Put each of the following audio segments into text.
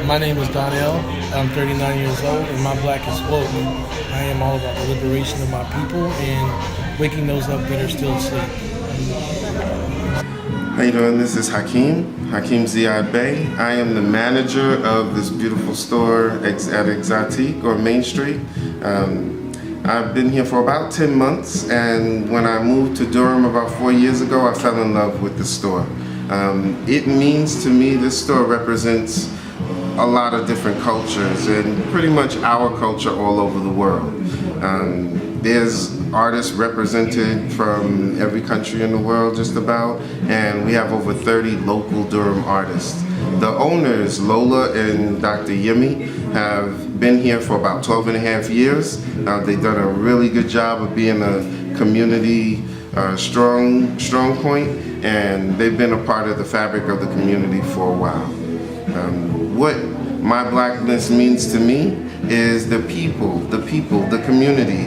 My name is Donnell. I'm 39 years old, and my black is floating. I am all about the liberation of my people and waking those up that are still asleep. How you doing? This is Hakeem Ziad Bey. I am the manager of this beautiful store at Exotique or Main Street. I've been here for about 10 months, and when I moved to Durham about 4 years ago, I fell in love with the store. It means to me, this store represents a lot of different cultures and pretty much our culture all over the world. There's artists represented from every country in the world just about, and we have over 30 local Durham artists. The owners, Lola and Dr. Yemi, have been here for about 12 and a half years. They've done a really good job of being a community strong point, and they've been a part of the fabric of the community for a while. What My Blackness means to me is the people, the community,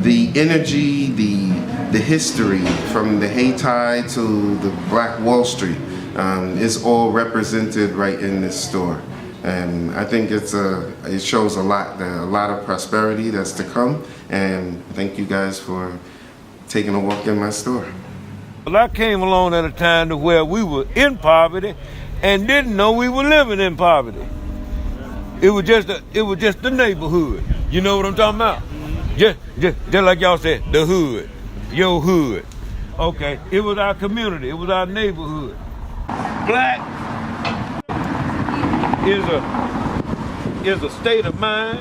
the energy, the history from the Hayti to the Black Wall Street is all represented right in this store. And I think it shows a lot of prosperity that's to come, and thank you guys for taking a walk in my store. Well, I came along at a time to where we were in poverty and didn't know we were living in poverty. It was just the neighborhood. You know what I'm talking about? Just like y'all said, the hood, your hood. Okay, it was our community, it was our neighborhood. Black is a state of mind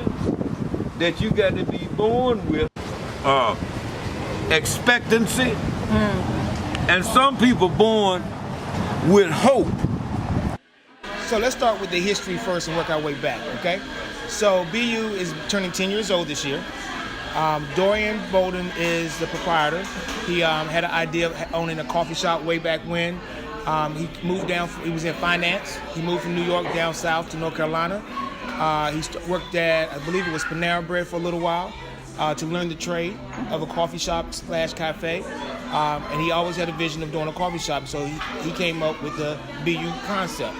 that you got to be born with. Expectancy, and some people born with hope. So let's start with the history first and work our way back, okay? So BU is turning 10 years old this year. Dorian Bolden is the proprietor. He had an idea of owning a coffee shop way back when. He moved down, he was in finance. He moved from New York down south to North Carolina. He worked at, I believe it was Panera Bread for a little while to learn the trade of a coffee shop / cafe. And he always had a vision of doing a coffee shop, so he came up with the BU concept.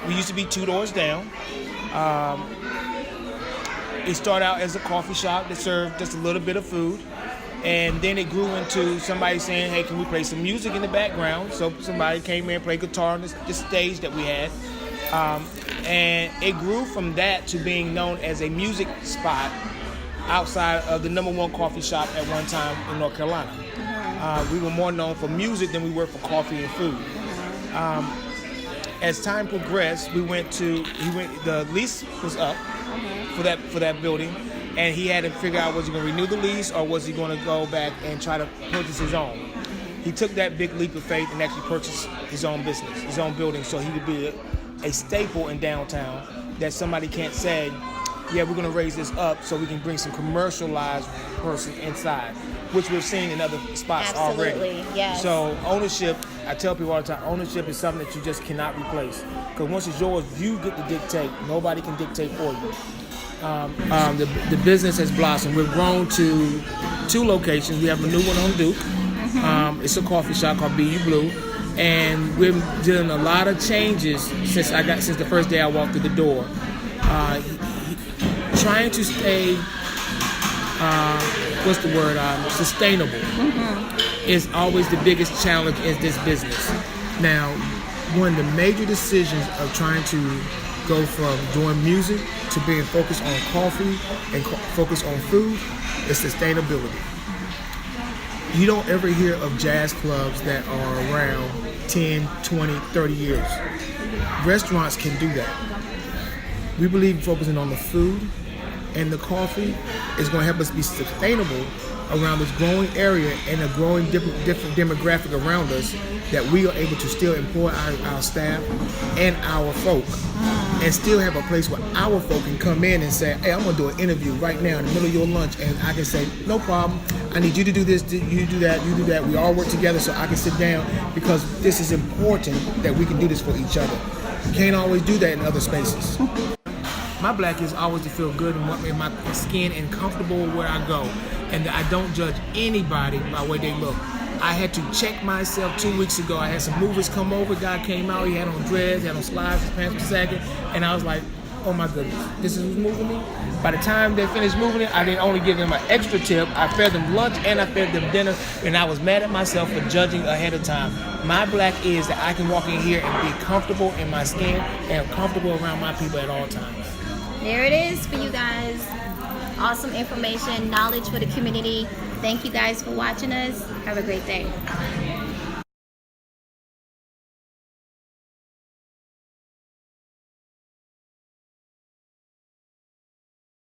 We used to be 2 doors down. It started out as a coffee shop that served just a little bit of food, and then it grew into somebody saying, hey, can we play some music in the background? So somebody came in and played guitar on this stage that we had. And it grew from that to being known as a music spot outside of the #1 coffee shop at one time in North Carolina. We were more known for music than we were for coffee and food. As time progressed, the lease was up for that building, and he had to figure out, was he going to renew the lease or was he going to go back and try to purchase his own. He took that big leap of faith and actually purchased his own business, his own building, so he could be a staple in downtown that somebody can't say, yeah, we're going to raise this up so we can bring some commercialized person inside, which we've seen in other spots already. Yes. So ownership, I tell people all the time, ownership is something that you just cannot replace. Because once it's yours, you get to dictate. Nobody can dictate for you. The business has blossomed. We've grown to 2 locations. We have a new one on Duke. It's a coffee shop called BU Blue. And we've done a lot of changes since the first day I walked through the door. Trying to stay, sustainable is always the biggest challenge in this business. Now, one of the major decisions of trying to go from doing music to being focused on coffee and focused on food is sustainability. You don't ever hear of jazz clubs that are around 10, 20, 30 years. Restaurants can do that. We believe in focusing on the food, and the coffee is going to help us be sustainable around this growing area and a growing different demographic around us, that we are able to still employ our staff and our folk, and still have a place where our folk can come in and say, hey, I'm going to do an interview right now in the middle of your lunch, and I can say, no problem, I need you to do this, you do that, you do that. We all work together so I can sit down, because this is important that we can do this for each other. You can't always do that in other spaces. My black is always to feel good in my skin and comfortable where I go, and that I don't judge anybody by the way they look. I had to check myself 2 weeks ago. I had some movers come over. Guy came out. He had on dreads, had on slides, his pants were sagging, and I was like, oh my goodness, this is who's moving me? By the time they finished moving it, I didn't only give them an extra tip, I fed them lunch and I fed them dinner, and I was mad at myself for judging ahead of time. My black is that I can walk in here and be comfortable in my skin and comfortable around my people at all times. There it is for you guys. Awesome information, knowledge for the community. Thank you guys for watching us. Have a great day.